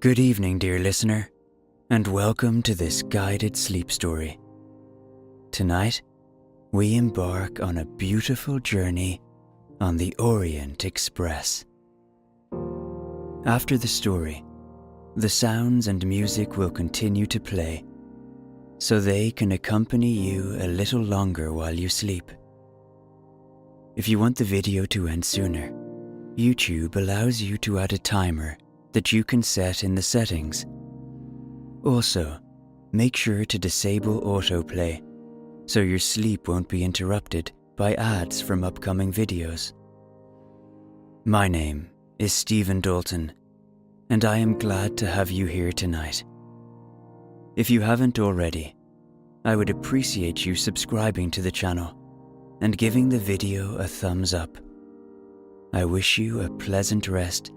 Good evening, dear listener, and welcome to this guided sleep story. Tonight, we embark on a beautiful journey on the Orient Express. After the story, the sounds and music will continue to play, so they can accompany you a little longer while you sleep. If you want the video to end sooner, YouTube allows you to add a timer that you can set in the settings. Also, make sure to disable autoplay so your sleep won't be interrupted by ads from upcoming videos. My name is Stephen Dalton, and I am glad to have you here tonight. If you haven't already, I would appreciate you subscribing to the channel and giving the video a thumbs up. I wish you a pleasant rest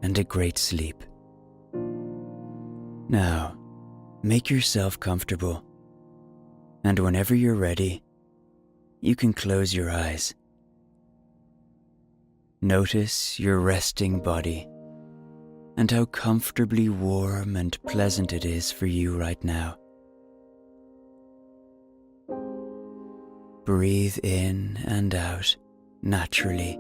and a great sleep. Now, make yourself comfortable, and whenever you're ready, you can close your eyes. Notice your resting body and how comfortably warm and pleasant it is for you right now. Breathe in and out naturally,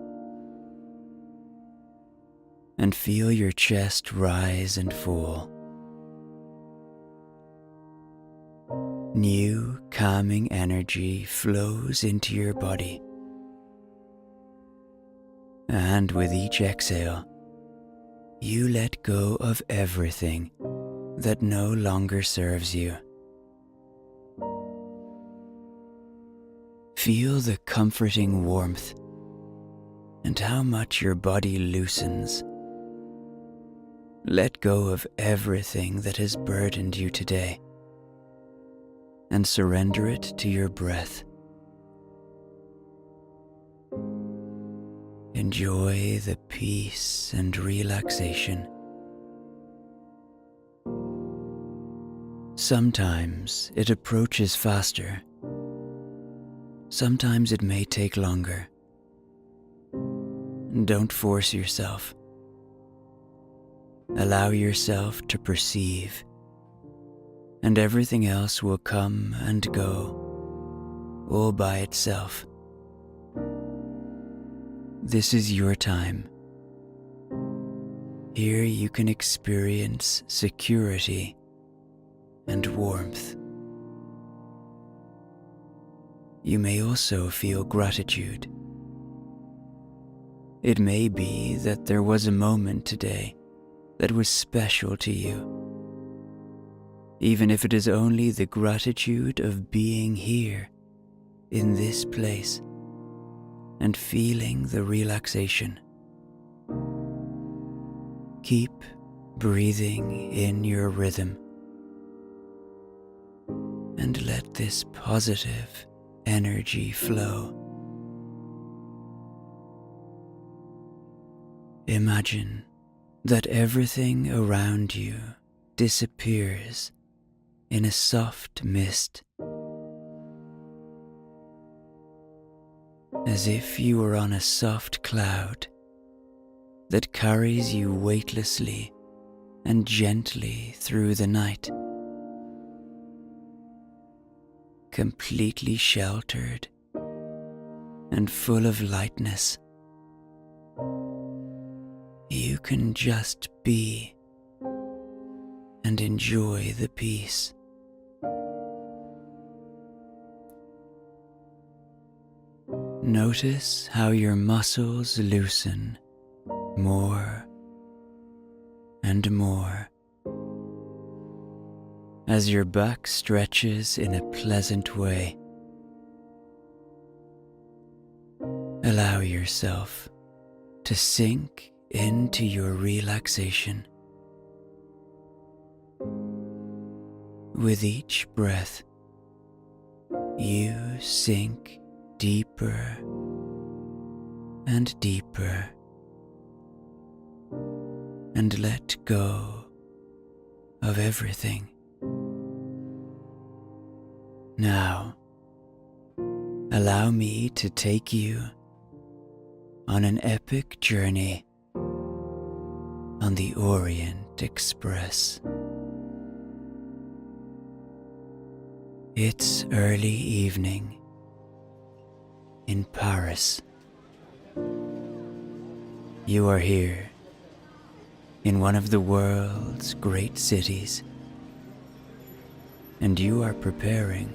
and feel your chest rise and fall. New, calming energy flows into your body. And with each exhale, you let go of everything that no longer serves you. Feel the comforting warmth and how much your body loosens. Let go of everything that has burdened you today and surrender it to your breath. Enjoy the peace and relaxation. Sometimes it approaches faster. Sometimes it may take longer. Don't force yourself. Allow yourself to perceive, and everything else will come and go, all by itself. This is your time. Here you can experience security and warmth. You may also feel gratitude. It may be that there was a moment today that was special to you, even if it is only the gratitude of being here in this place and feeling the relaxation. Keep breathing in your rhythm and let this positive energy flow. Imagine that everything around you disappears in a soft mist, as if you were on a soft cloud that carries you weightlessly and gently through the night. Completely sheltered and full of lightness, you can just be and enjoy the peace. Notice how your muscles loosen more and more as your back stretches in a pleasant way. Allow yourself to sink into your relaxation. With each breath, you sink deeper and deeper and let go of everything. Now, allow me to take you on an epic journey on the Orient Express. It's early evening in Paris. You are here in one of the world's great cities, and you are preparing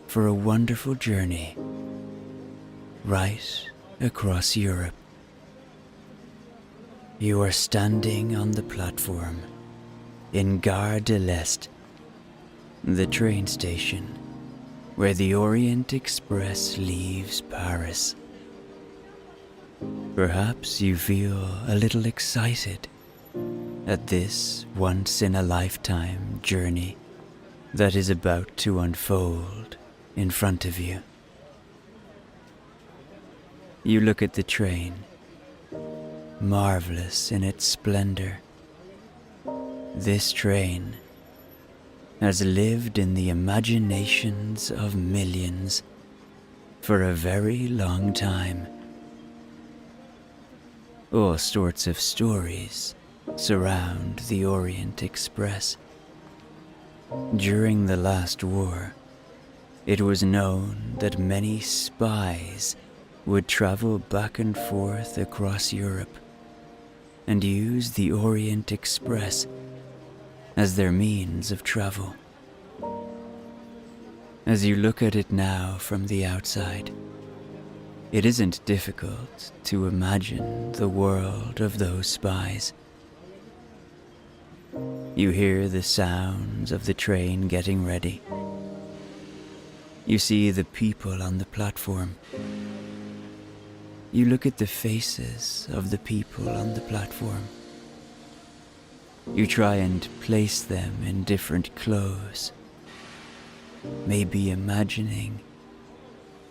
for a wonderful journey right across Europe. You are standing on the platform in Gare de l'Est, the train station where the Orient Express leaves Paris. Perhaps you feel a little excited at this once-in-a-lifetime journey that is about to unfold in front of you. You look at the train, marvelous in its splendor. This train has lived in the imaginations of millions for a very long time. All sorts of stories surround the Orient Express. During the last war, it was known that many spies would travel back and forth across Europe and use the Orient Express as their means of travel. As you look at it now from the outside, it isn't difficult to imagine the world of those spies. You hear the sounds of the train getting ready. You see the people on the platform. You look at the faces of the people on the platform. You try and place them in different clothes, maybe imagining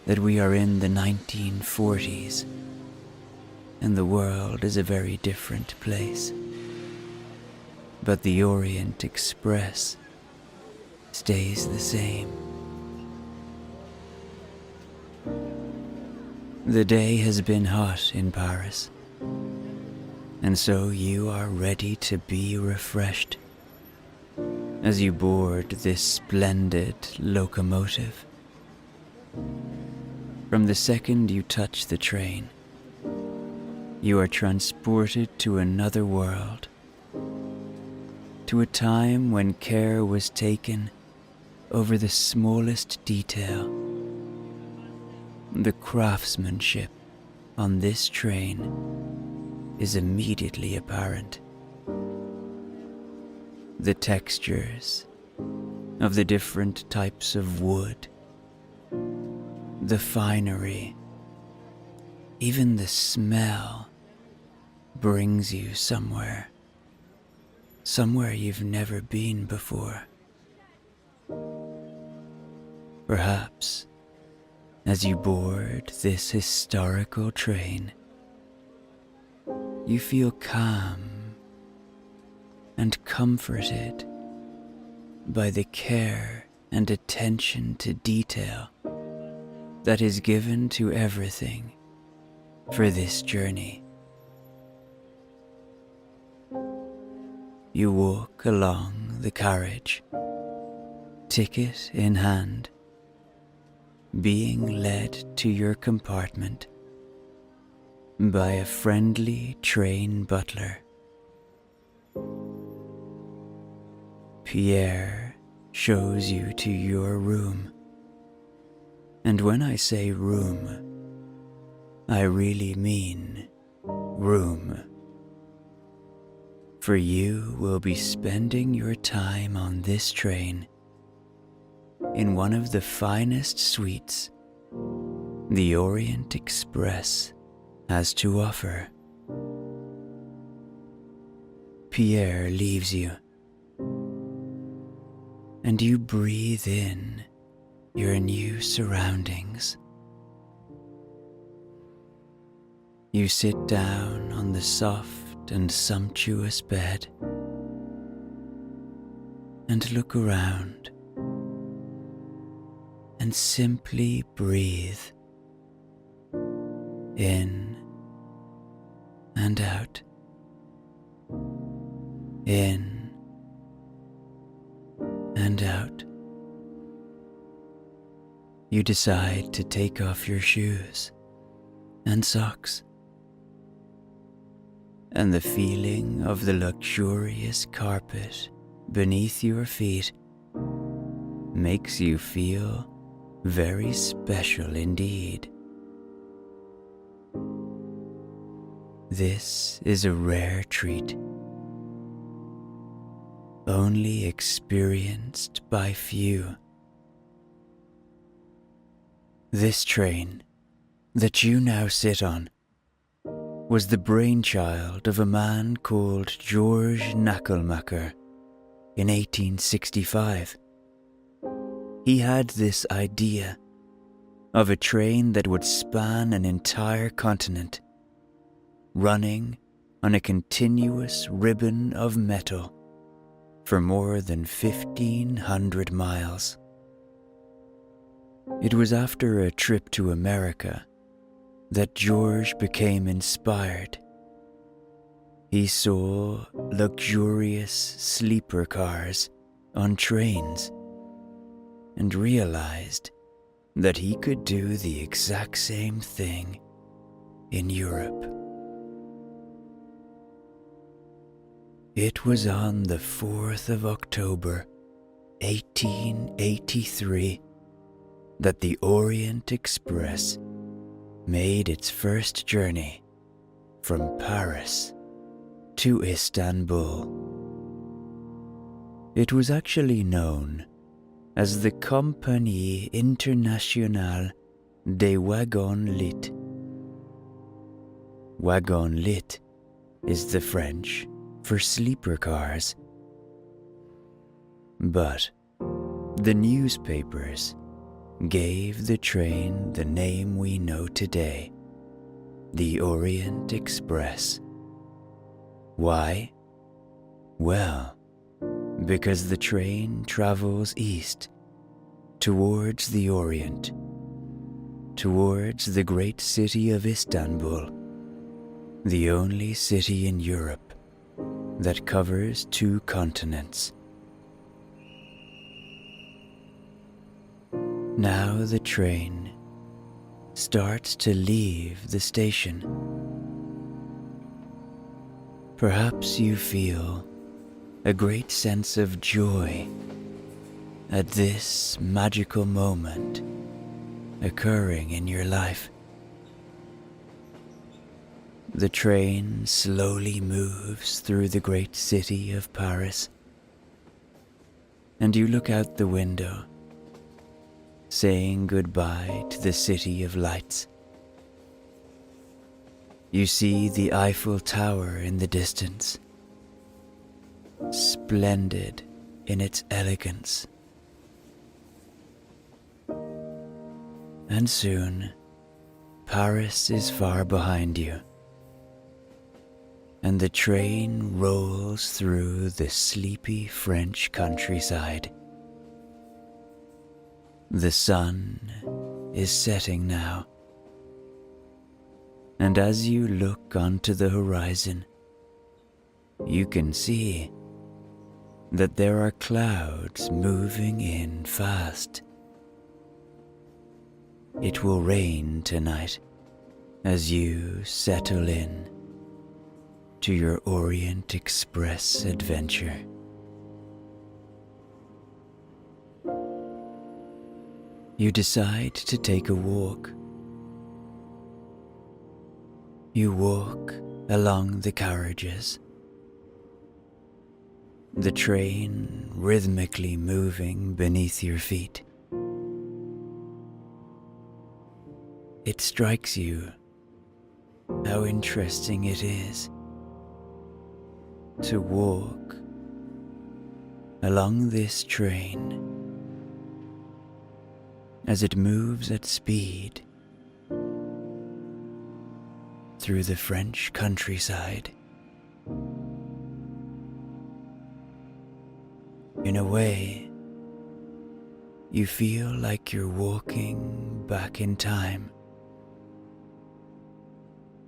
that we are in the 1940s and the world is a very different place. But the Orient Express stays the same. The day has been hot in Paris, and so you are ready to be refreshed as you board this splendid locomotive. From the second you touch the train, you are transported to another world, to a time when care was taken over the smallest detail. The craftsmanship on this train is immediately apparent. The textures of the different types of wood, the finery, even the smell brings you somewhere you've never been before. Perhaps as you board this historical train, you feel calm and comforted by the care and attention to detail that is given to everything for this journey. You walk along the carriage, ticket in hand, being led to your compartment by a friendly train butler. Pierre shows you to your room. And when I say room, I really mean room. For you will be spending your time on this train in one of the finest suites the Orient Express has to offer. Pierre leaves you, and you breathe in your new surroundings. You sit down on the soft and sumptuous bed and look around and simply breathe in and out. in and out. You decide to take off your shoes and socks, and the feeling of the luxurious carpet beneath your feet makes you feel very special indeed. This is a rare treat, only experienced by few. This train that you now sit on was the brainchild of a man called George Knakelmacher in 1865. He had this idea of a train that would span an entire continent, running on a continuous ribbon of metal for more than 1,500 miles. It was after a trip to America that George became inspired. He saw luxurious sleeper cars on trains and realized that he could do the exact same thing in Europe. It was on the 4th of October, 1883, that the Orient Express made its first journey from Paris to Istanbul. It was actually known as the Compagnie Internationale des Wagons Lits. Wagon lit is the French for sleeper cars. But the newspapers gave the train the name we know today, the Orient Express. Why? Well, because the train travels east, towards the Orient, towards the great city of Istanbul, the only city in Europe that covers 2 continents. Now the train starts to leave the station. Perhaps you feel a great sense of joy at this magical moment occurring in your life. The train slowly moves through the great city of Paris, and you look out the window, saying goodbye to the city of lights. You see the Eiffel Tower in the distance, splendid in its elegance. And soon, Paris is far behind you, and the train rolls through the sleepy French countryside. The sun is setting now, and as you look onto the horizon, you can see that there are clouds moving in fast. It will rain tonight as you settle in to your Orient Express adventure. You decide to take a walk. You walk along the carriages, the train rhythmically moving beneath your feet. It strikes you how interesting it is to walk along this train as it moves at speed through the French countryside. In a way, you feel like you're walking back in time.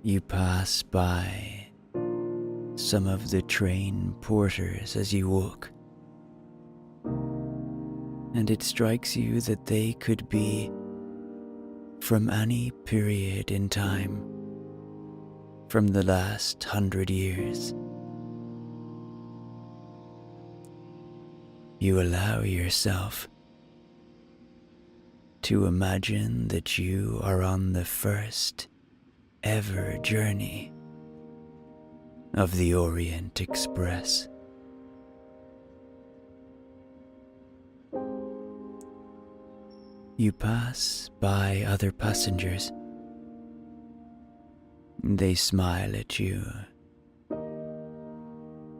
You pass by some of the train porters as you walk, and it strikes you that they could be from any period in time, from the last 100 years. You allow yourself to imagine that you are on the first ever journey of the Orient Express. You pass by other passengers. They smile at you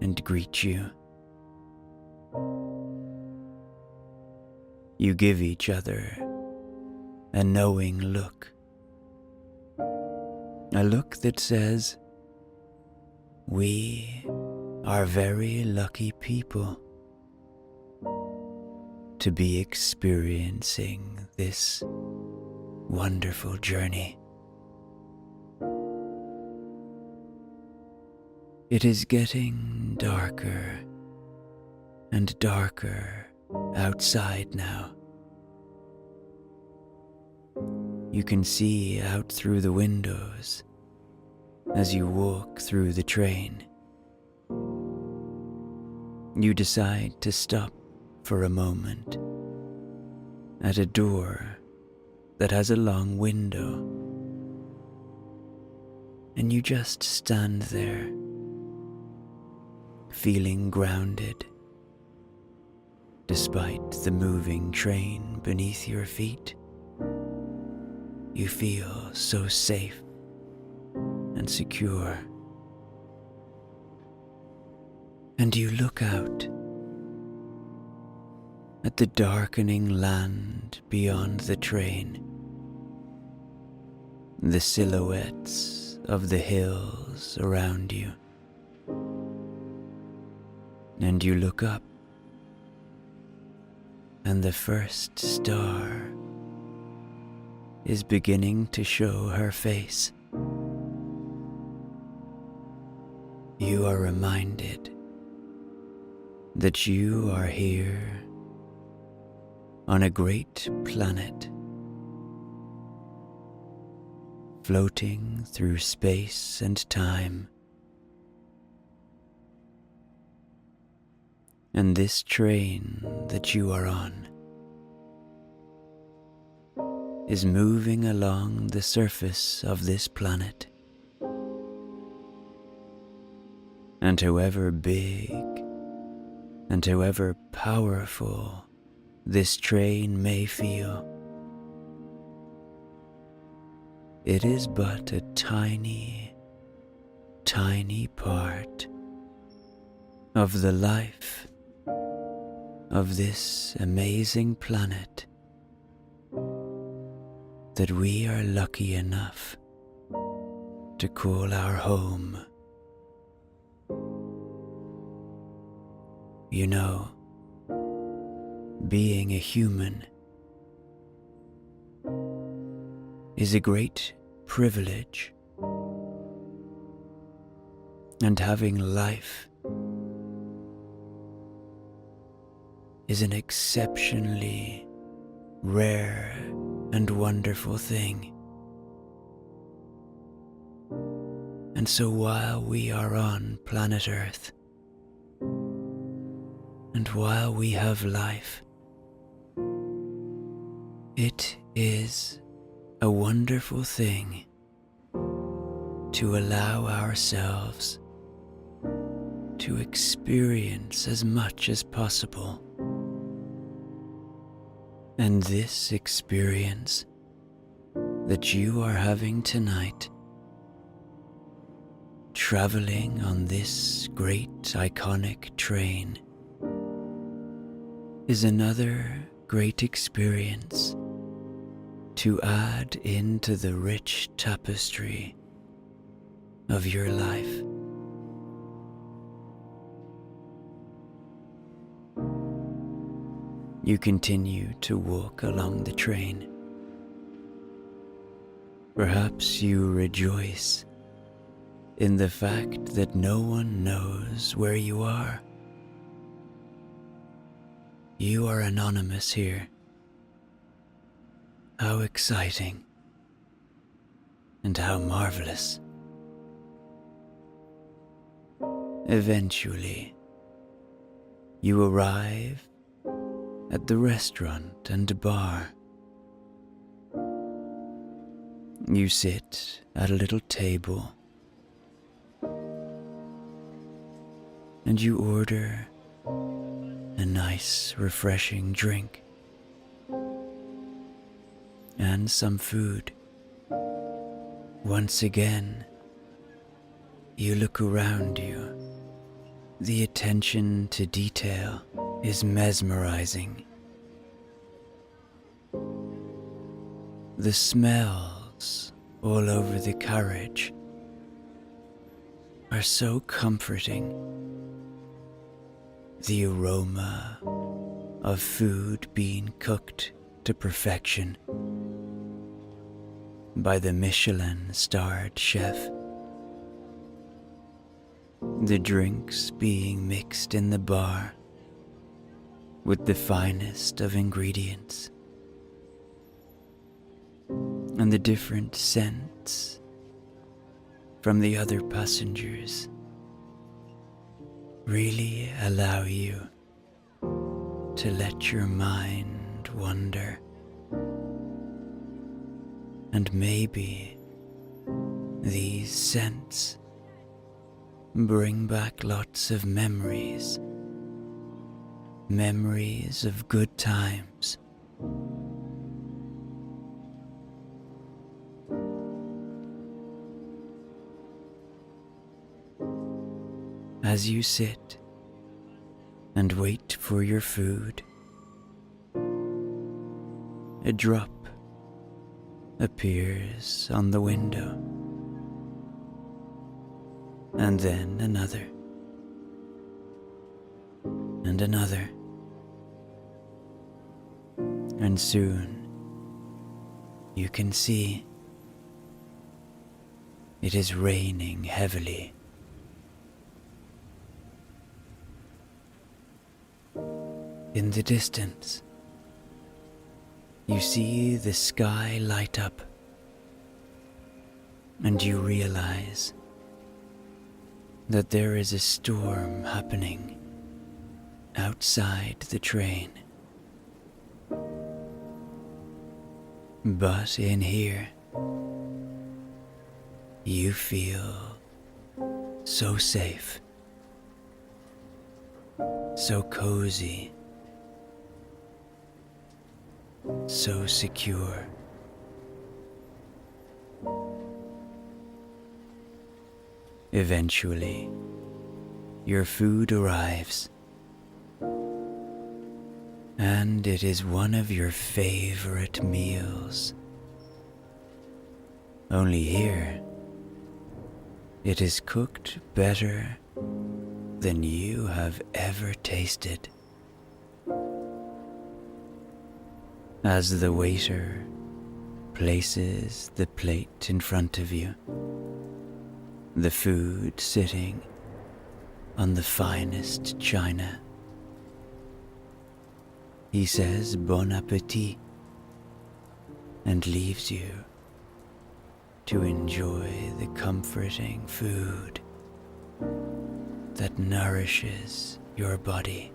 and greet you. You give each other a knowing look, a look that says, "We are very lucky people to be experiencing this wonderful journey." It is getting darker and darker outside now. You can see out through the windows as you walk through the train. You decide to stop for a moment at a door that has a long window, and you just stand there, feeling grounded despite the moving train beneath your feet. You feel so safe and secure. And you look out at the darkening land beyond the train, the silhouettes of the hills around you. And you look up, and the first star is beginning to show her face. You are reminded that you are here on a great planet, floating through space and time. And this train that you are on is moving along the surface of this planet. And however big and however powerful this train may feel, it is but a tiny, tiny part of the life of this amazing planet that we are lucky enough to call our home. You know, being a human is a great privilege, and having life is an exceptionally rare and wonderful thing. And so while we are on planet Earth, and while we have life, it is a wonderful thing to allow ourselves to experience as much as possible. And this experience that you are having tonight, traveling on this great iconic train, is another great experience to add into the rich tapestry of your life. You continue to walk along the train. Perhaps you rejoice in the fact that no one knows where you are. You are anonymous here. How exciting, and how marvelous. Eventually, you arrive at the restaurant and bar. You sit at a little table and you order a nice, refreshing drink and some food. Once again, you look around you. The attention to detail is mesmerizing. The smells all over the carriage are so comforting. The aroma of food being cooked to perfection by the Michelin-starred chef. The drinks being mixed in the bar with the finest of ingredients, and the different scents from the other passengers really allow you to let your mind wander. And maybe these scents bring back lots of memories of good times. As you sit and wait for your food, a drop appears on the window, and then another, and another, and soon you can see it is raining heavily. In the distance, you see the sky light up, and you realize that there is a storm happening outside the train. But in here, you feel so safe, so cozy, so secure. Eventually, your food arrives, and it is one of your favorite meals. Only here, it is cooked better than you have ever tasted. As the waiter places the plate in front of you, the food sitting on the finest china, he says bon appetit and leaves you to enjoy the comforting food that nourishes your body.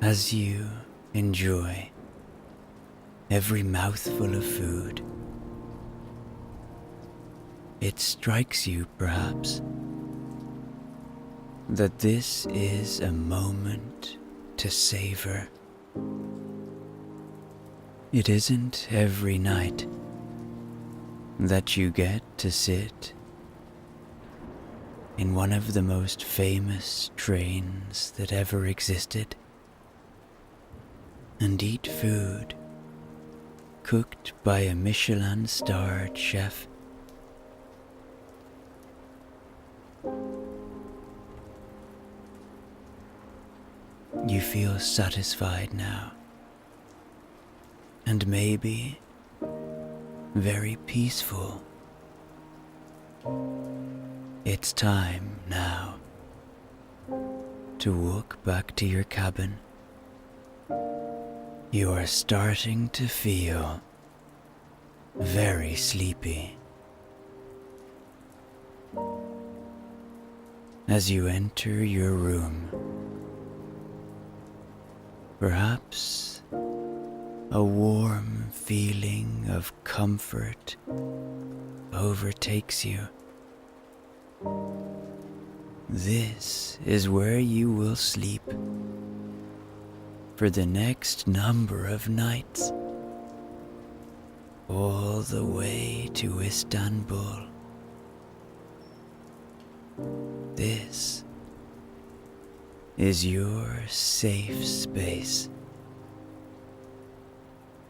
As you enjoy every mouthful of food, it strikes you perhaps that this is a moment to savor. It isn't every night that you get to sit in one of the most famous trains that ever existed and eat food cooked by a Michelin-starred chef. You feel satisfied now, and maybe very peaceful. It's time now to walk back to your cabin. You are starting to feel very sleepy. As you enter your room, perhaps a warm feeling of comfort overtakes you. This is where you will sleep for the next number of nights, all the way to Istanbul. This is your safe space.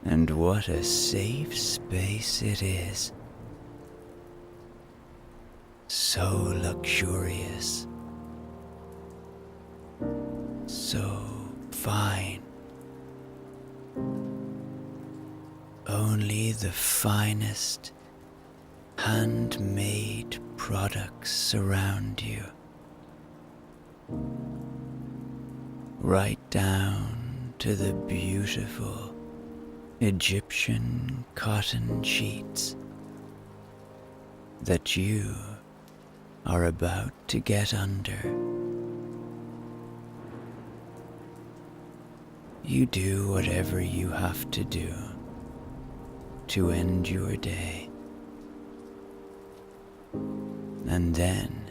And what a safe space it is. So luxurious. So fine. Only the finest handmade products surround you. Right down to the beautiful Egyptian cotton sheets that you are about to get under. You do whatever you have to do to end your day. And then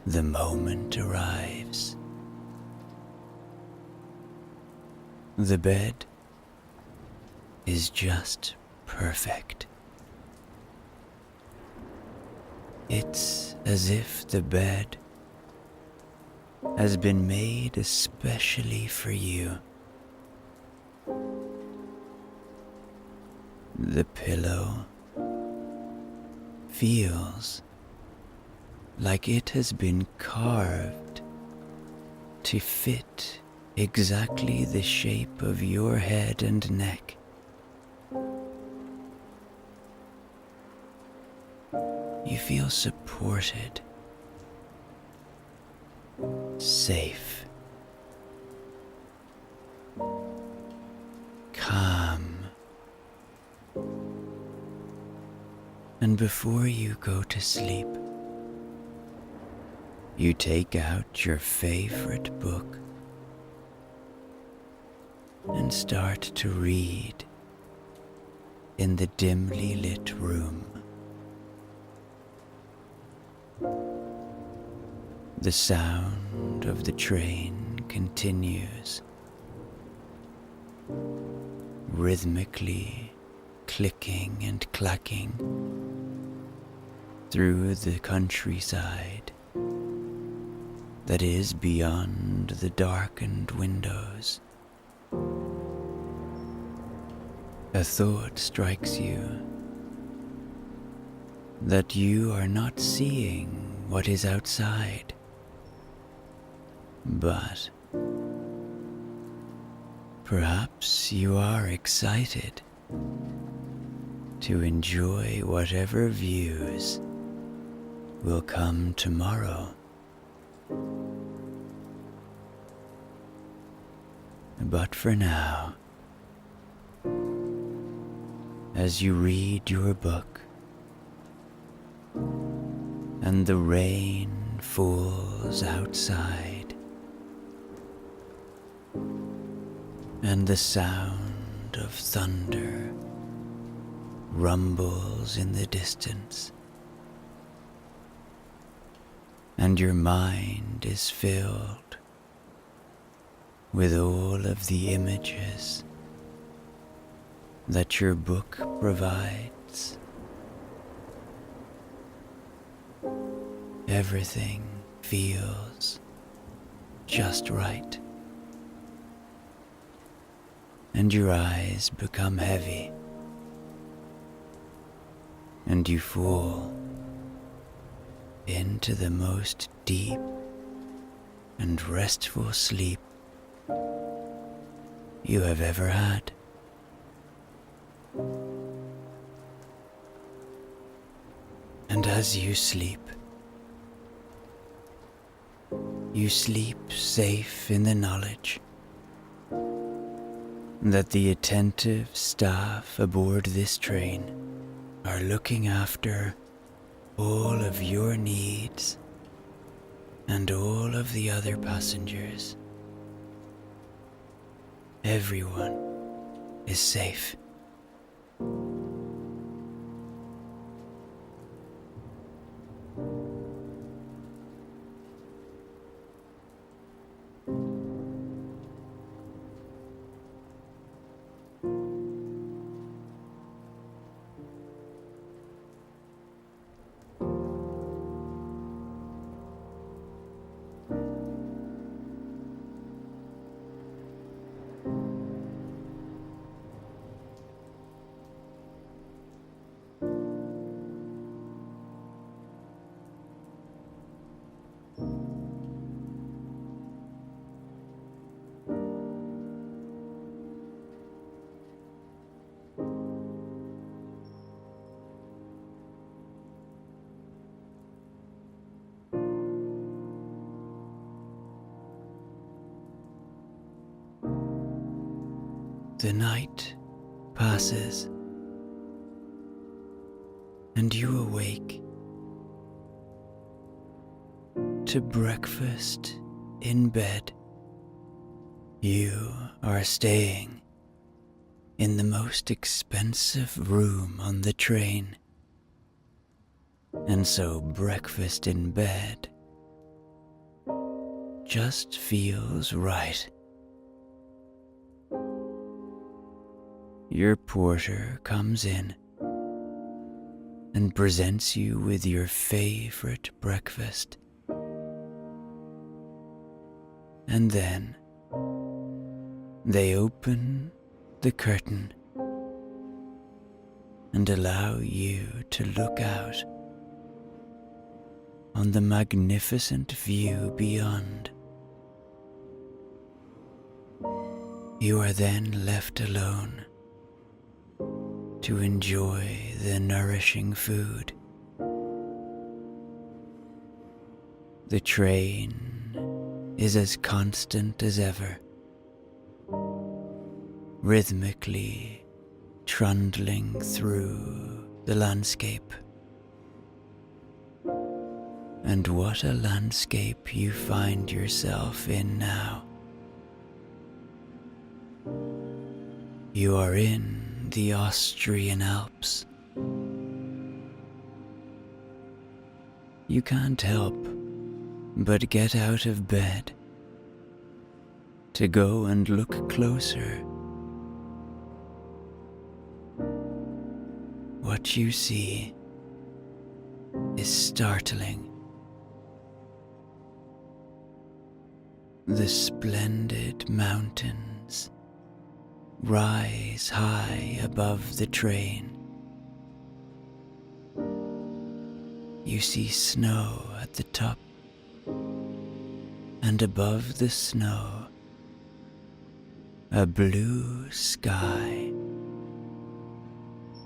the moment arrives. The bed is just perfect. It's as if the bed has been made especially for you. The pillow feels like it has been carved to fit exactly the shape of your head and neck. You feel supported, safe, calm. And before you go to sleep, you take out your favorite book and start to read in the dimly lit room. The sound of the train continues, rhythmically clicking and clacking through the countryside that is beyond the darkened windows. A thought strikes you that you are not seeing what is outside, but perhaps you are excited to enjoy whatever views will come tomorrow. But for now, as you read your book and the rain falls outside and the sound of thunder rumbles in the distance, and your mind is filled with all of the images that your book provides. Everything feels just right. and your eyes become heavy, and you fall into the most deep and restful sleep you have ever had. And as you sleep safe in the knowledge that the attentive staff aboard this train are looking after all of your needs and all of the other passengers. Everyone is safe. The night passes, and you awake to breakfast in bed. You are staying in the most expensive room on the train, and so breakfast in bed just feels right. Your porter comes in and presents you with your favorite breakfast. And then they open the curtain and allow you to look out on the magnificent view beyond. You are then left alone to enjoy the nourishing food. The train is as constant as ever, rhythmically trundling through the landscape. And what a landscape you find yourself in now. You are in the Austrian Alps. You can't help but get out of bed to go and look closer. What you see is startling. The splendid mountains rise high above the train. You see snow at the top, and above the snow, a blue sky.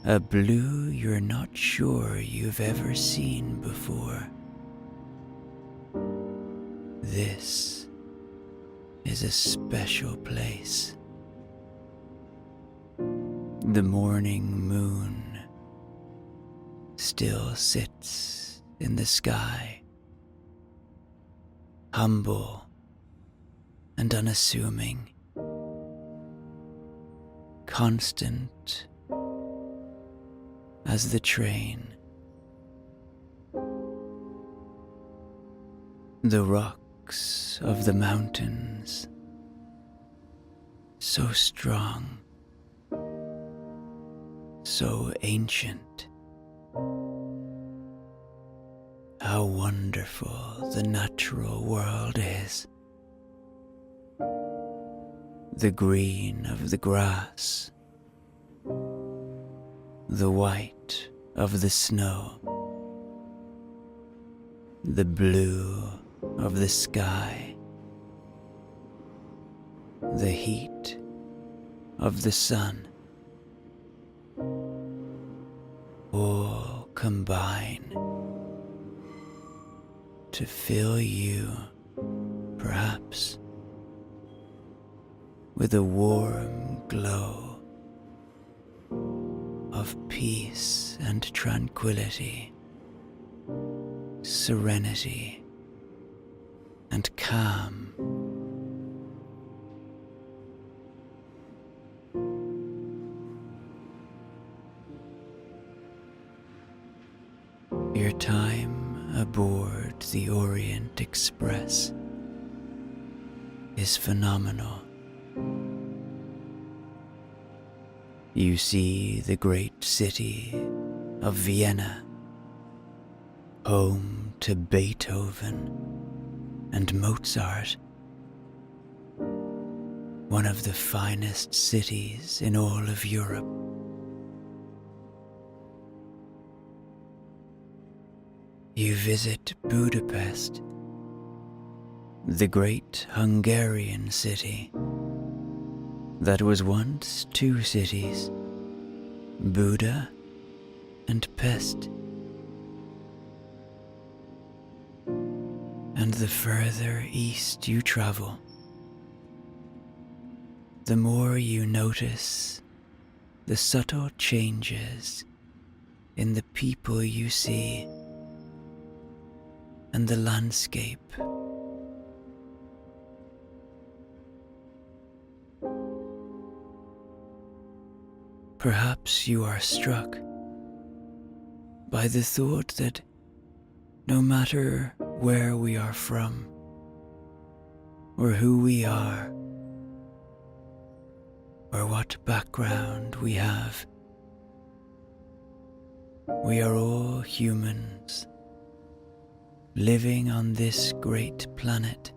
A blue you're not sure you've ever seen before. This is a special place. The morning moon still sits in the sky, humble and unassuming, constant as the train. The rocks of the mountains, so strong, so ancient. How wonderful the natural world is. the green of the grass, the white of the snow, the blue of the sky, the heat of the sun, all combine to fill you, perhaps, with a warm glow of peace and tranquility, serenity and calm. Your time aboard the Orient Express is phenomenal. You see the great city of Vienna, home to Beethoven and Mozart, one of the finest cities in all of Europe. You visit Budapest, the great Hungarian city that was once two cities, Buda and Pest. And the further east you travel, the more you notice the subtle changes in the people you see and the landscape. Perhaps you are struck by the thought that no matter where we are from or who we are or what background we have, we are all humans living on this great planet,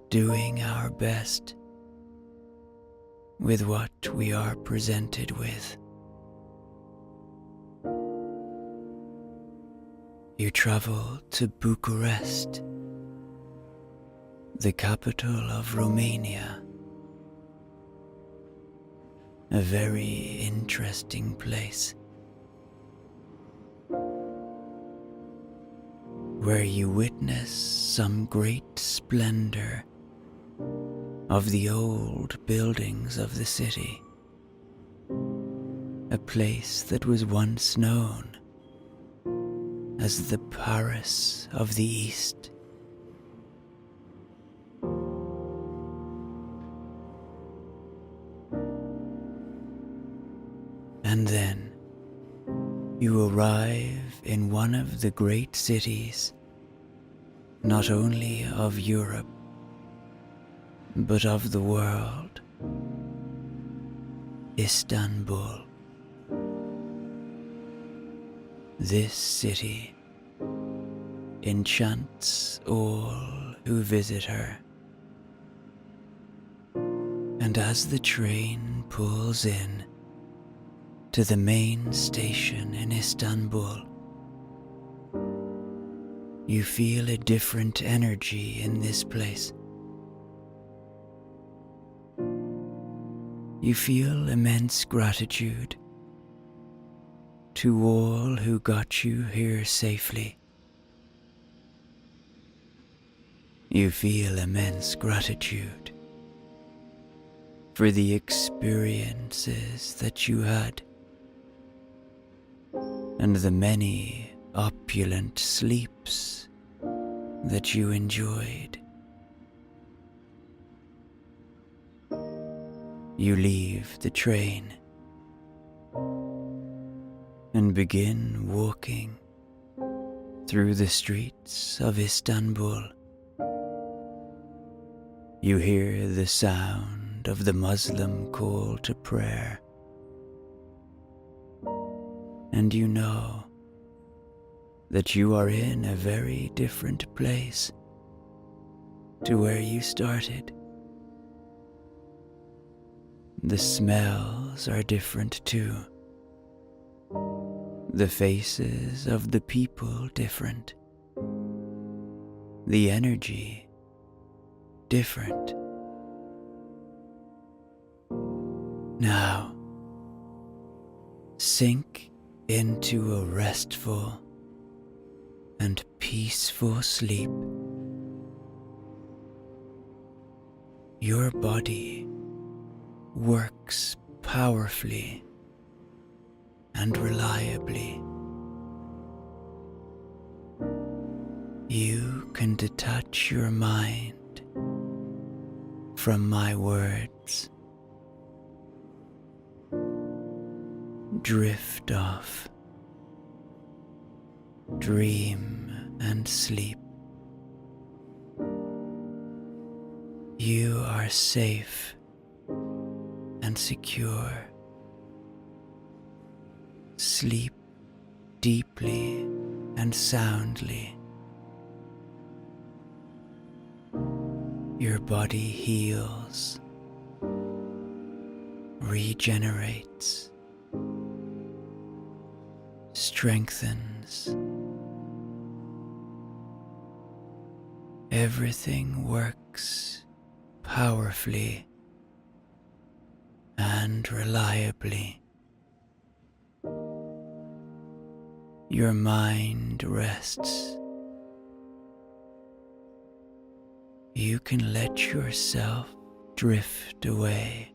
doing our best with what we are presented with. You travel to Bucharest, the capital of Romania, a very interesting place, where you witness some great splendor of the old buildings of the city, a place that was once known as the Paris of the East. And then you arrive in one of the great cities, not only of Europe, but of the world, Istanbul. This city enchants all who visit her. And as the train pulls in to the main station in Istanbul, you feel a different energy in this place. You feel immense gratitude to all who got you here safely. You feel immense gratitude for the experiences that you had and the many opulent sleeps that you enjoyed. You leave the train and begin walking through the streets of Istanbul. You hear the sound of the Muslim call to prayer, and you know that you are in a very different place to where you started. The smells are different too. The faces of the people different. The energy different. Now, sink into a restful and peaceful sleep. Your body works powerfully and reliably. You can detach your mind from my words. Drift off. Dream and sleep. You are safe and secure. Sleep deeply and soundly. Your body heals, regenerates, strengthens. Everything works powerfully and reliably. Your mind rests. You can let yourself drift away.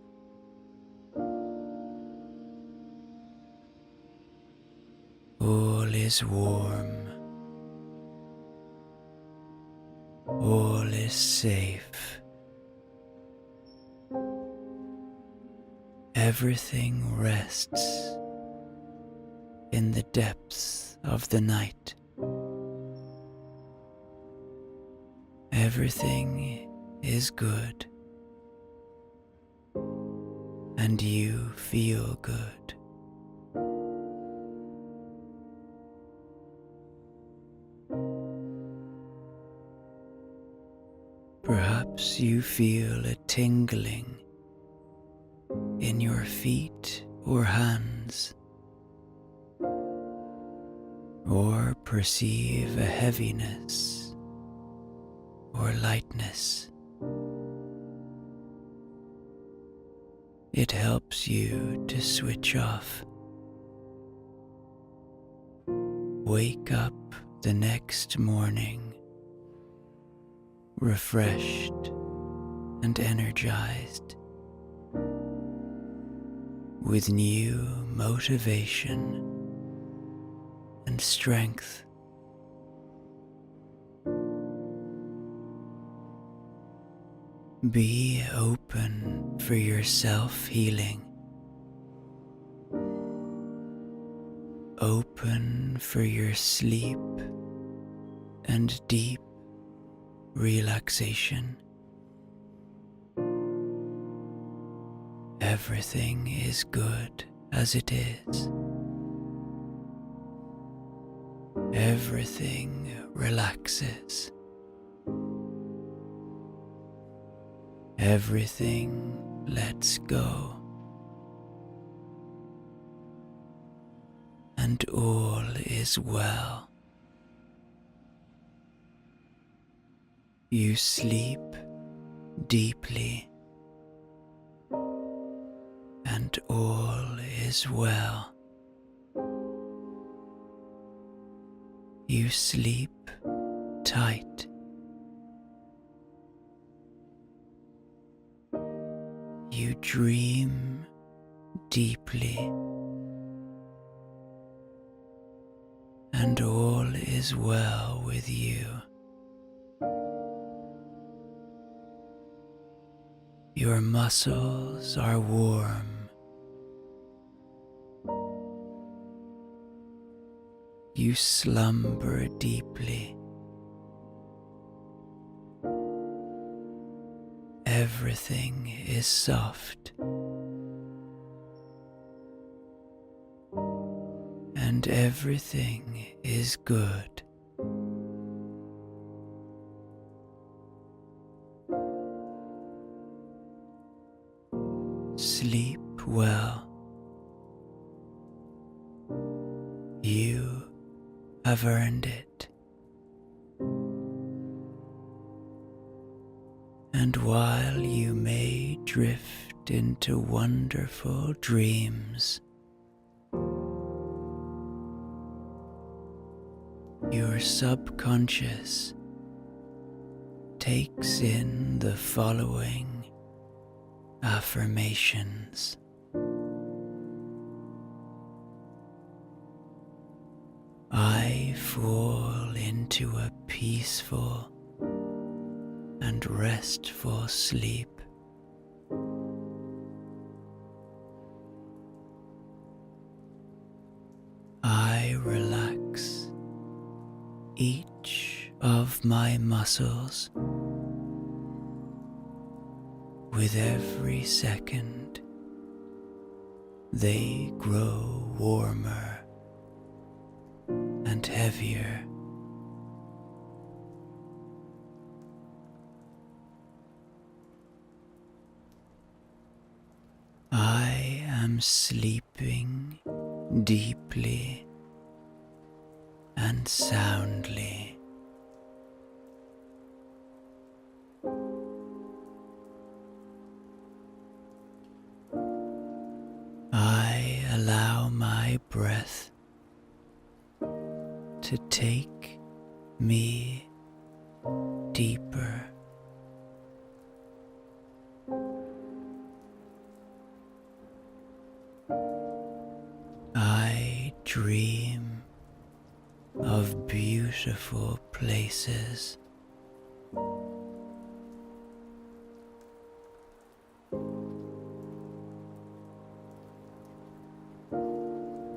All is warm. All is safe. Everything rests in the depths of the night. Everything is good, and you feel good. Perhaps you feel a tingling in your feet or hands, or perceive a heaviness or lightness. It helps you to switch off. Wake up the next morning refreshed and energized, with new motivation and strength. Be open for your self-healing. Open for your sleep and deep relaxation. Everything is good as it is. Everything relaxes. Everything lets go. And all is well. You sleep deeply, and all is well. You sleep tight. You dream deeply, and all is well with you. Your muscles are warm. You slumber deeply. Everything is soft, and everything is good. Sleep well. You have earned it. And while you may drift into wonderful dreams, your subconscious takes in the following affirmations. I fall into a peaceful and restful sleep. I relax each of my muscles with every second. They grow warmer and heavier. I am sleeping deeply and soundly. I allow my breath to take me deeper. I dream of beautiful places.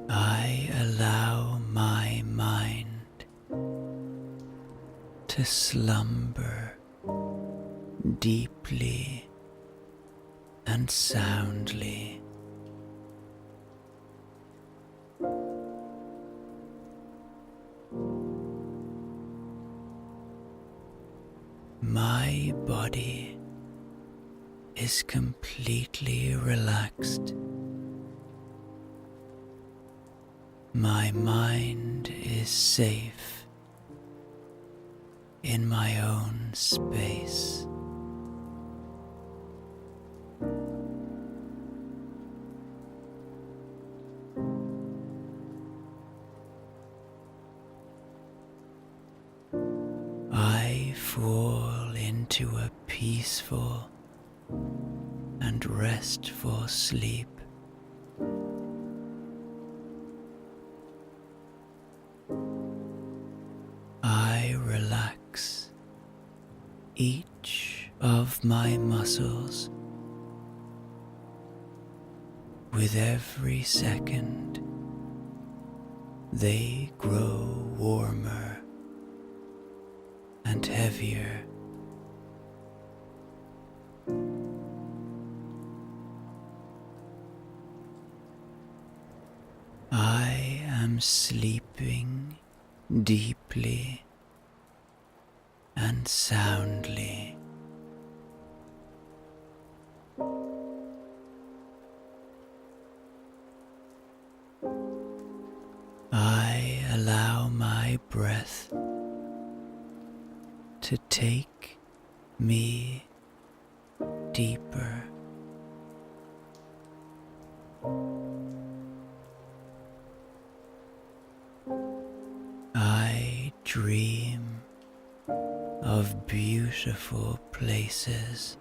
I allow my mind to slumber deeply and soundly. My body is completely relaxed. My mind is safe in my own space. I fall into a peaceful and restful sleep. I relax each of my muscles with every second. They grow warmer and heavier. I am sleeping deeply and soundly. I allow my breath to take me deeper. I dream of beautiful places.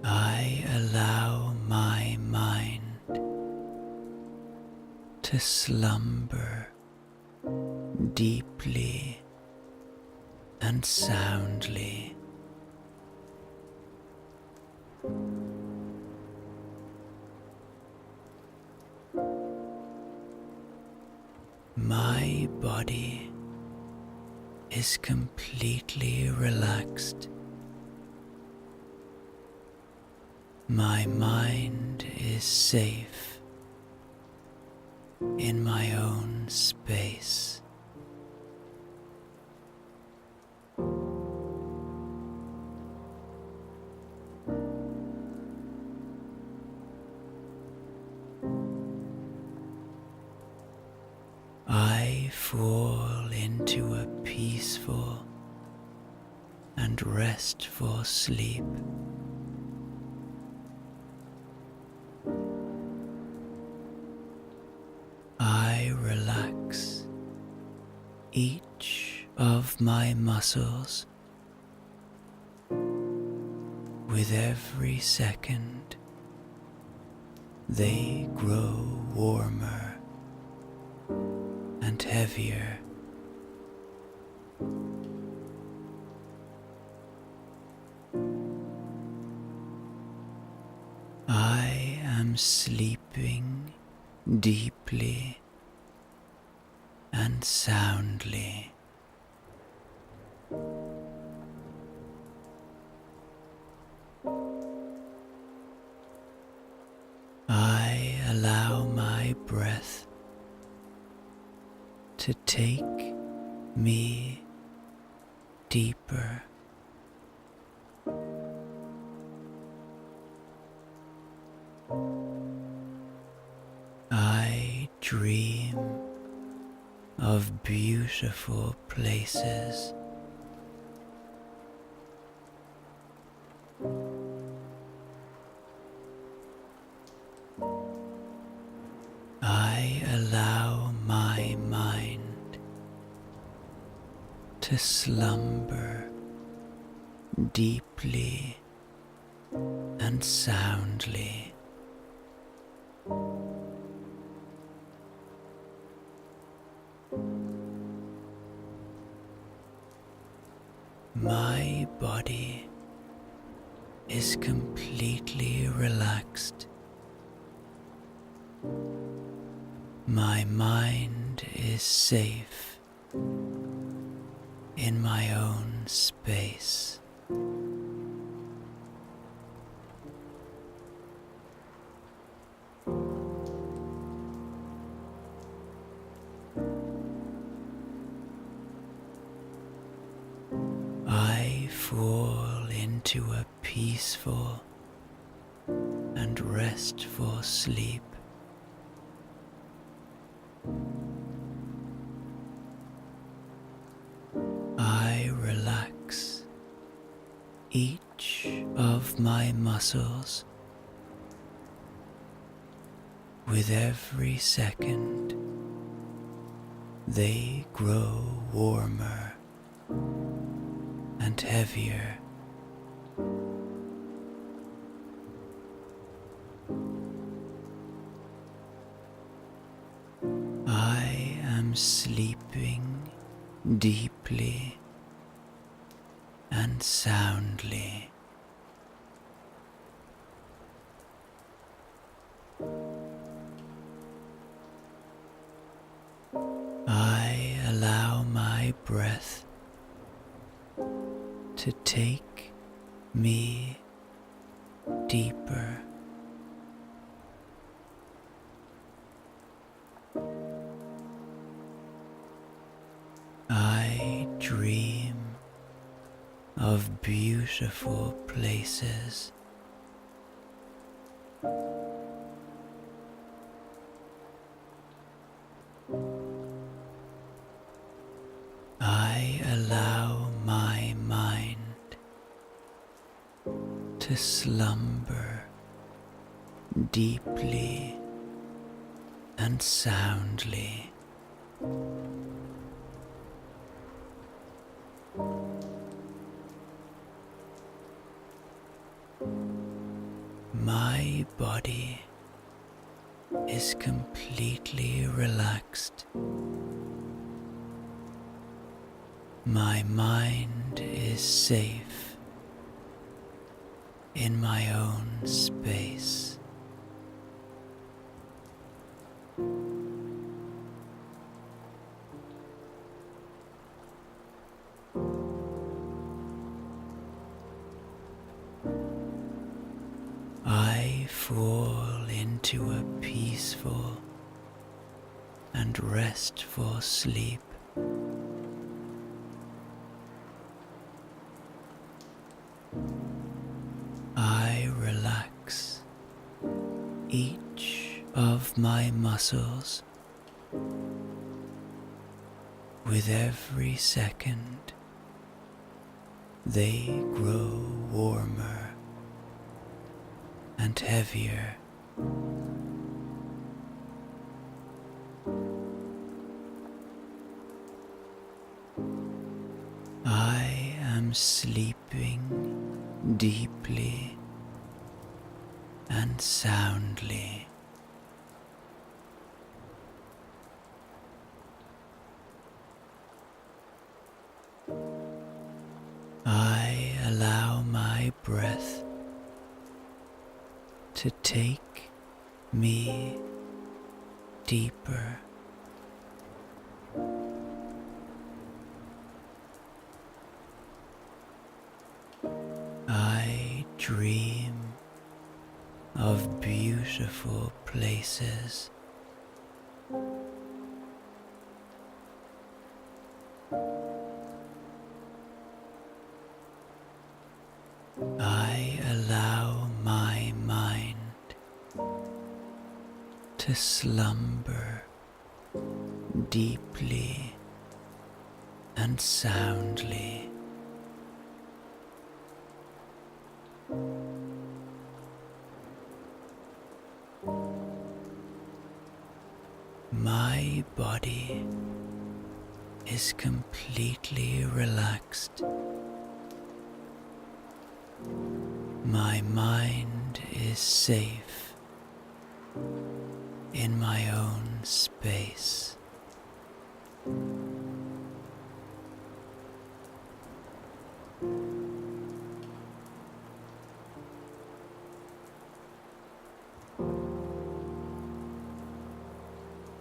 I allow my mind to slumber deeply and soundly. My body is completely relaxed. My mind is safe in my own space. I fall into a peaceful and restful sleep. I relax each of my muscles with every second. They grow warmer and heavier. I am sleeping deeply and soundly. I allow my breath to take me deeper. I dream of beautiful places. I allow my mind to slumber deeply and soundly. My body is completely relaxed. My mind is safe in my own space. I fall into a peaceful and restful sleep. I relax each of my muscles with every second. They grow warmer and heavier. I am sleeping deeply and soundly. I allow my breath to take me deeper. I dream of beautiful places. I allow my mind to slumber deeply and soundly. My body is completely relaxed. My mind is safe in my own space. I fall into a peaceful and restful sleep. I relax each of my muscles With every second, they grow warmer and heavier. I am sleeping deeply and soundly. I allow my breath to take me deeper. I dream of beautiful places. I allow my mind to slumber deeply and soundly. My body is completely relaxed. My mind is safe in my own space.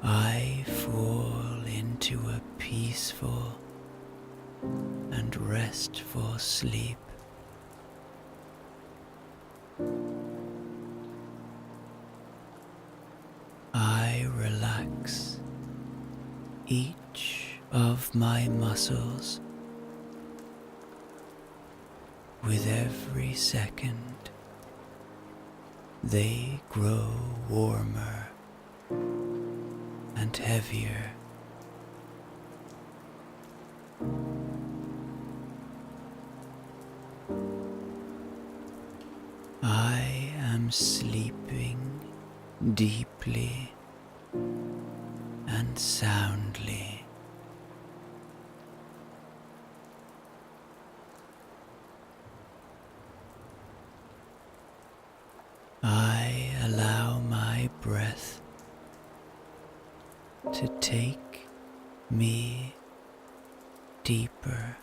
I fall into a peaceful and restful sleep. I relax each of my muscles with every second. They grow warmer and heavier. I am sleeping deeply and soundly. I allow my breath to take me deeper.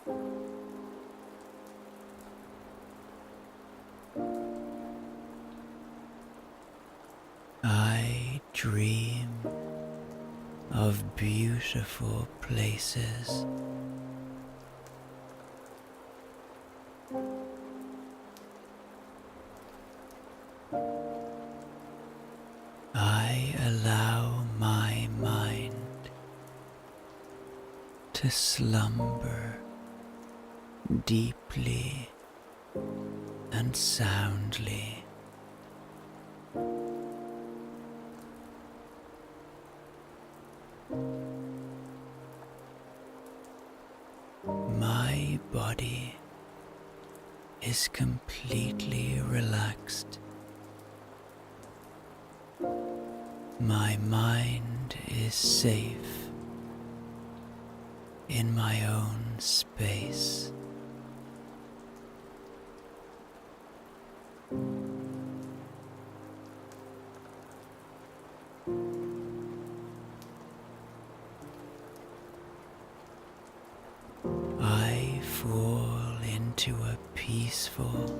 I dream of beautiful places. I allow my mind to slumber deeply and soundly. My body is completely relaxed. My mind is safe in my own space. I fall into a peaceful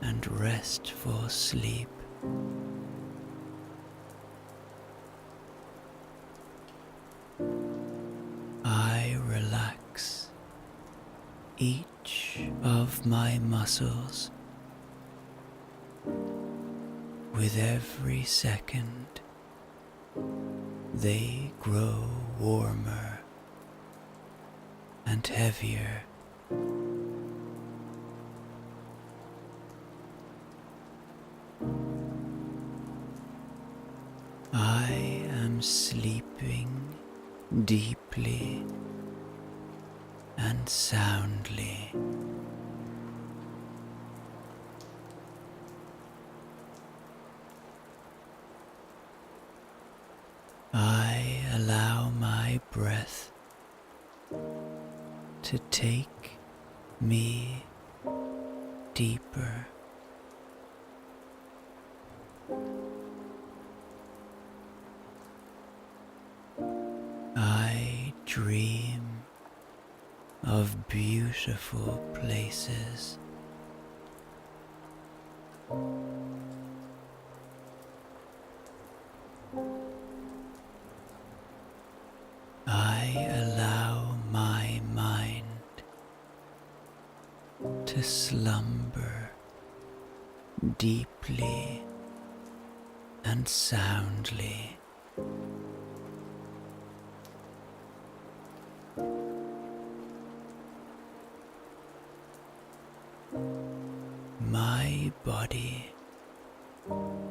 and restful sleep. I relax each of my muscles with every second. They grow warmer and heavier. I am sleeping deep deeply and soundly. I allow my breath to take me deeper. I dream of beautiful places. I allow my mind to slumber deeply and soundly. My body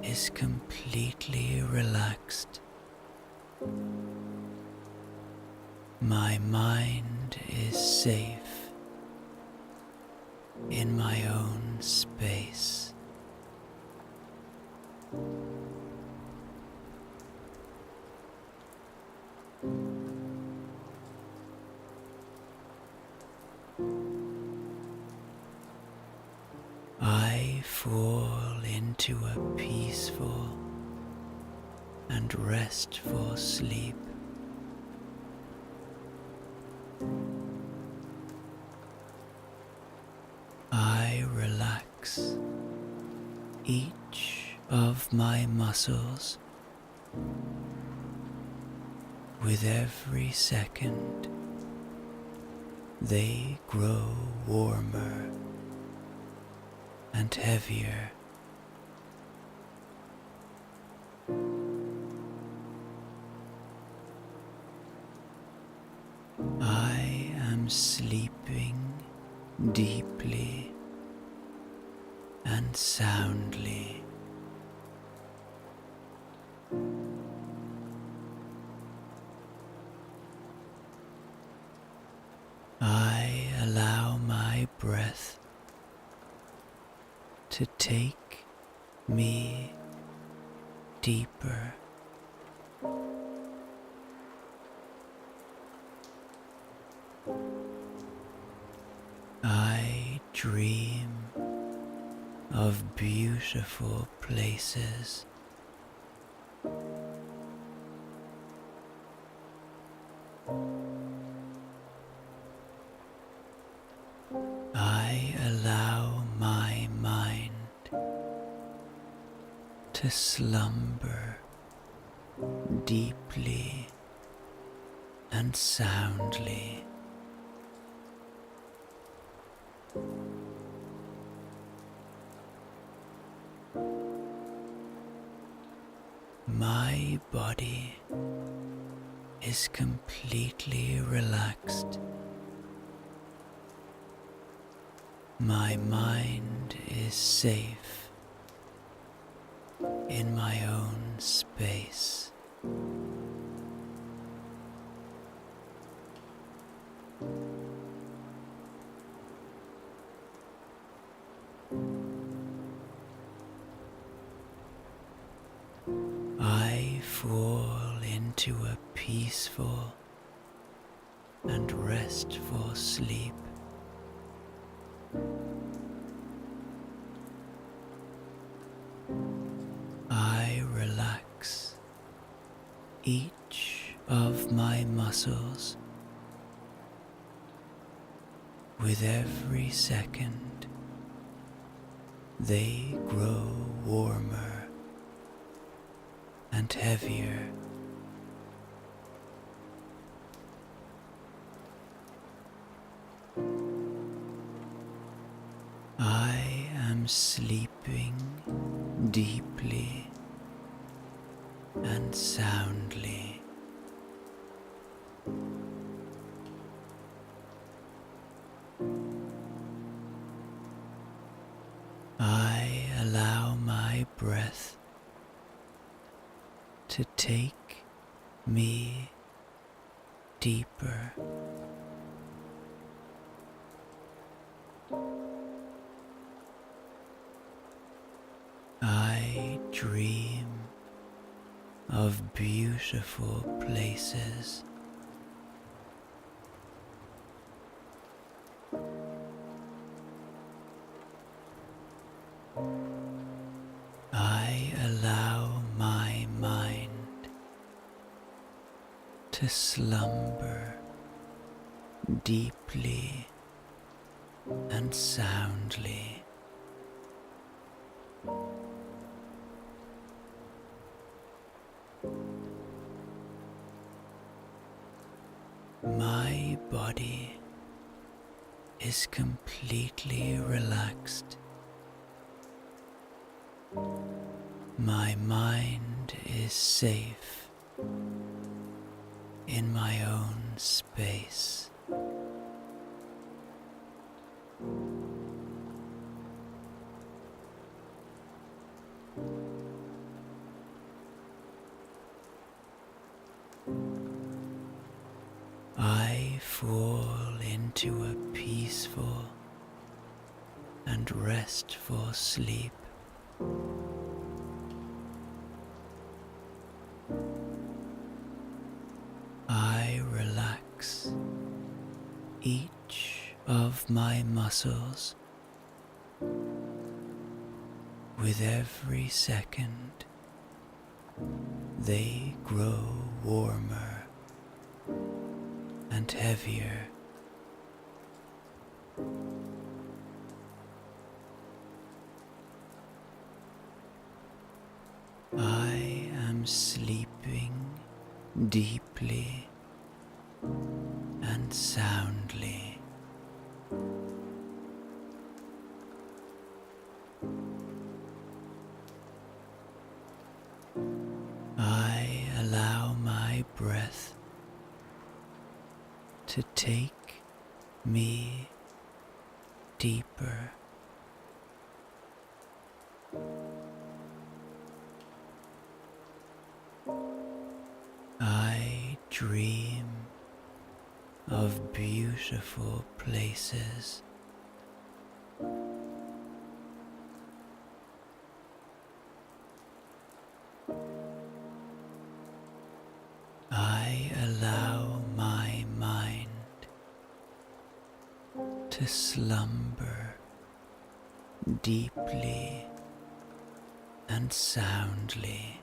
is completely relaxed. My mind is safe in my own space. I fall into a peaceful and restful sleep. I relax each of my muscles with every second. They grow warmer and heavier. I am sleeping deeply and soundly. I allow my breath to take me deeper. I dream of beautiful places. I allow my mind to slumber deeply and soundly. My body is completely relaxed. My mind is safe in my own space. I fall into a peaceful and restful sleep. I relax each of my muscles with every second. They grow warmer and heavier. I am sleeping deeply and soundly. I allow my breath to take me deeper. I dream of beautiful places. I allow my mind to slumber deeply and soundly. My body is completely relaxed. My mind is safe in my own space. I fall into a peaceful and restful sleep. I relax each of my muscles with every second. They grow warmer and heavier. I am sleeping deeply and soundly. I allow my breath to take me deeper. I dream of beautiful places. I allow my mind to slumber deeply and soundly.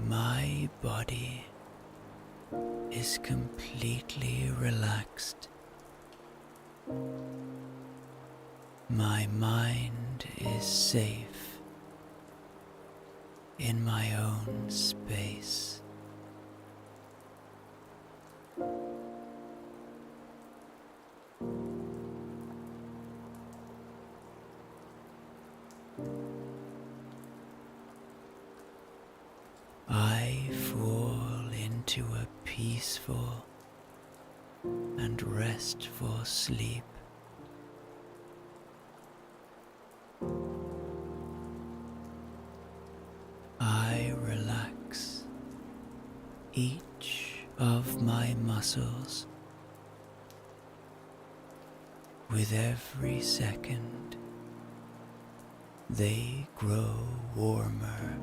My body is completely relaxed. My mind is safe in my own space. I fall into a peaceful and restful sleep. I relax each of my muscles with every second. They grow warmer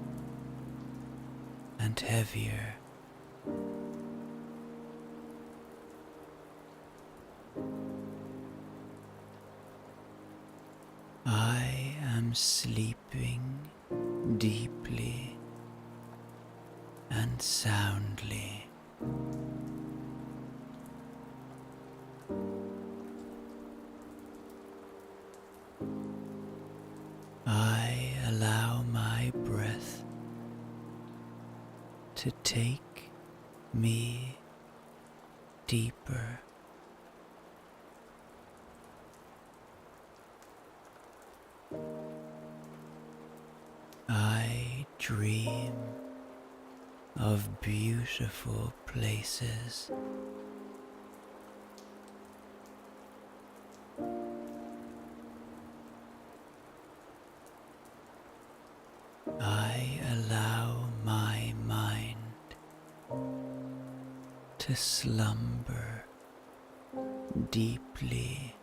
and heavier. I am sleeping deeply and soundly. I allow my breath to take me deeper. I dream of beautiful places. I allow my mind to slumber deeply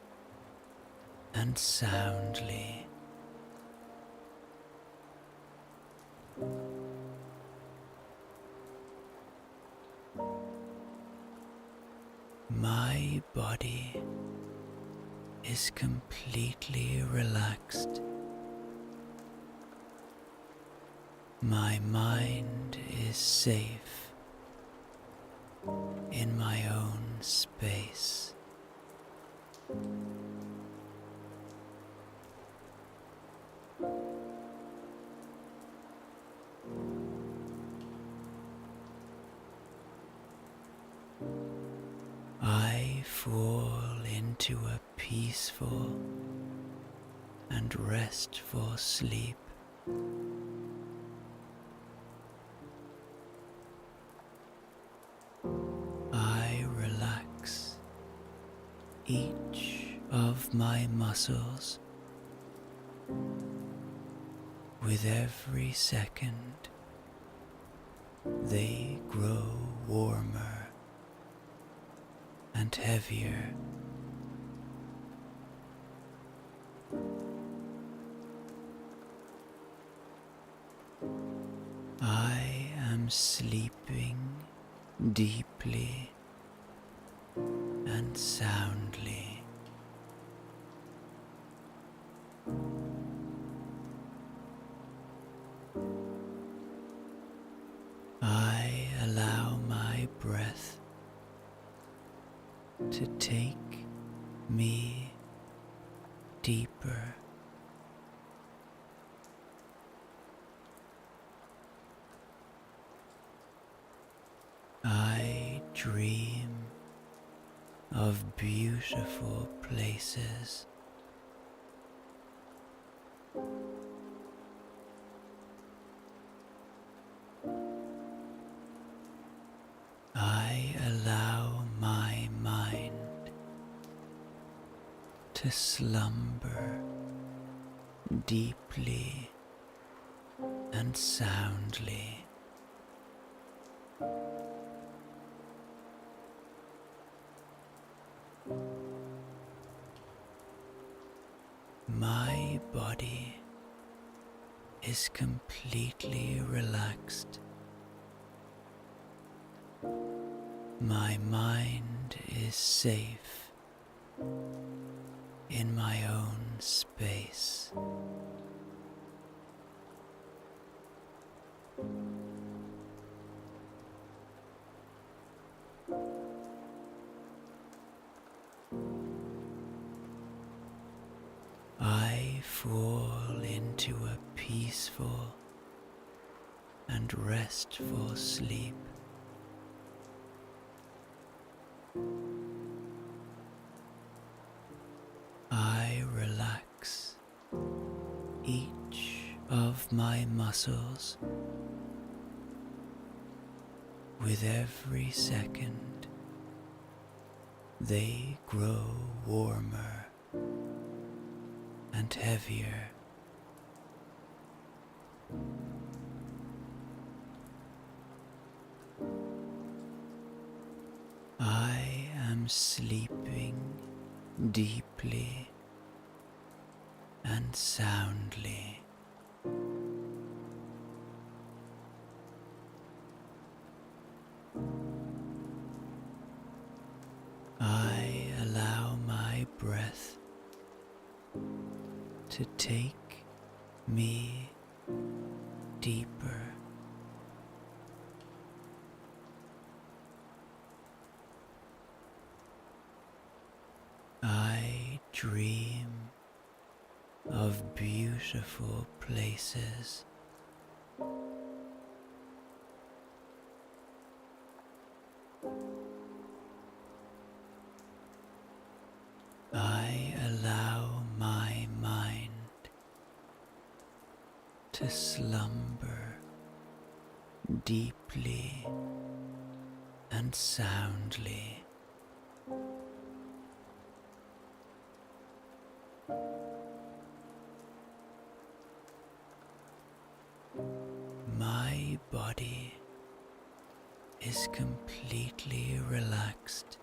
and soundly. My body is completely relaxed. My mind is safe in my own space. I fall into a peaceful and restful sleep. I relax each of my muscles with every second. They grow warmer and heavier. I am sleeping deeply and soundly. I allow my breath to take me deeper. I dream of beautiful places. I allow my mind to slumber deeply and soundly. My body is completely relaxed. My mind is safe in my own space. I fall into a peaceful and restful sleep. I relax each of my muscles with every second. They grow warmer and heavier. I am sleeping deeply and soundly. I allow my breath to take me deeper. I dream of beautiful places. I allow my mind to slumber deeply and soundly. body is completely relaxed.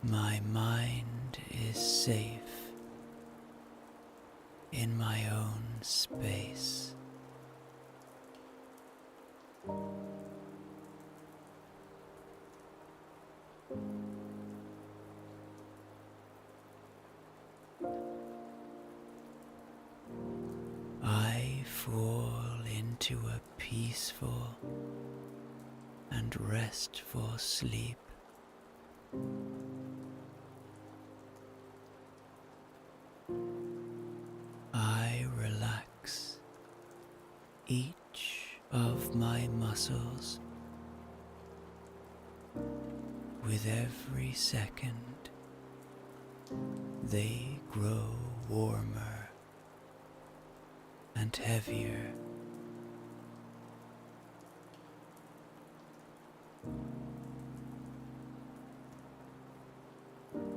My mind is safe in my own space. I fall into a peaceful and restful sleep. I relax each of my muscles with every second. They grow warmer and heavier.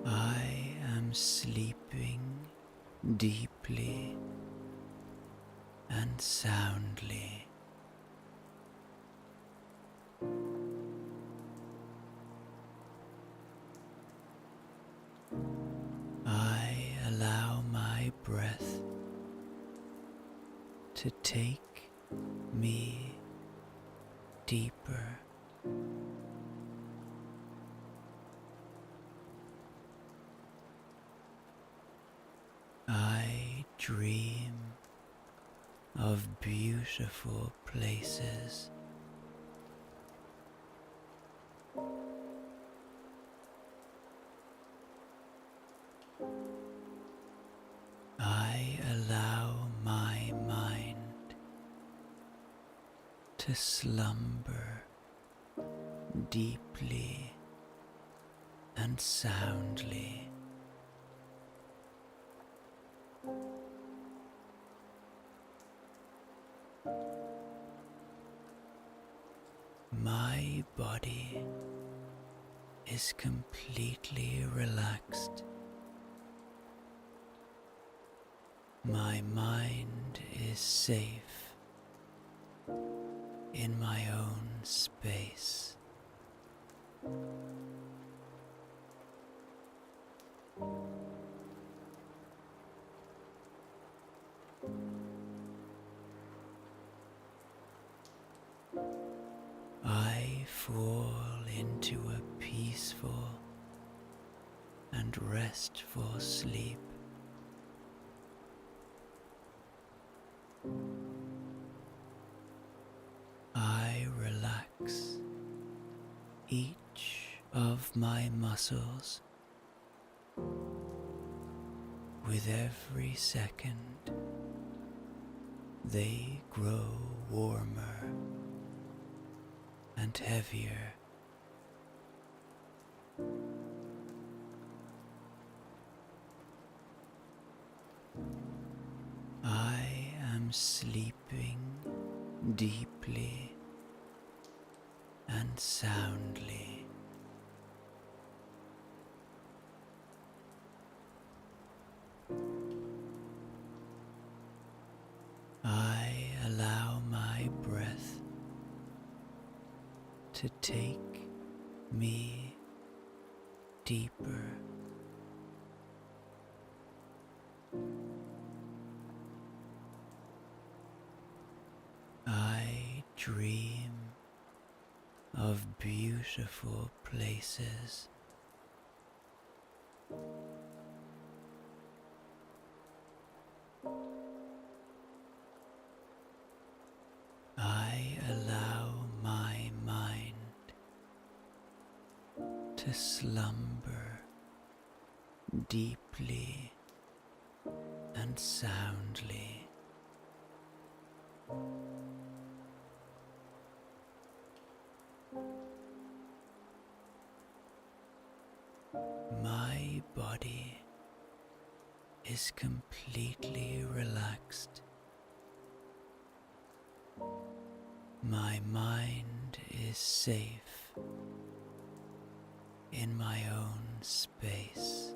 I am sleeping deeply and soundly. I allow my breath to take me deeper. I dream of beautiful places. I allow my mind to slumber deeply and soundly. My body is completely relaxed. My mind is safe in my own space. I fall into a peaceful and restful sleep. I relax each of my muscles with every second. They grow warmer and heavier. I am sleeping deeply and soundly. I allow my breath to take me deeper. I dream of beautiful places. I allow my mind to slumber deeply and soundly. My body is completely relaxed. My mind is safe in my own space.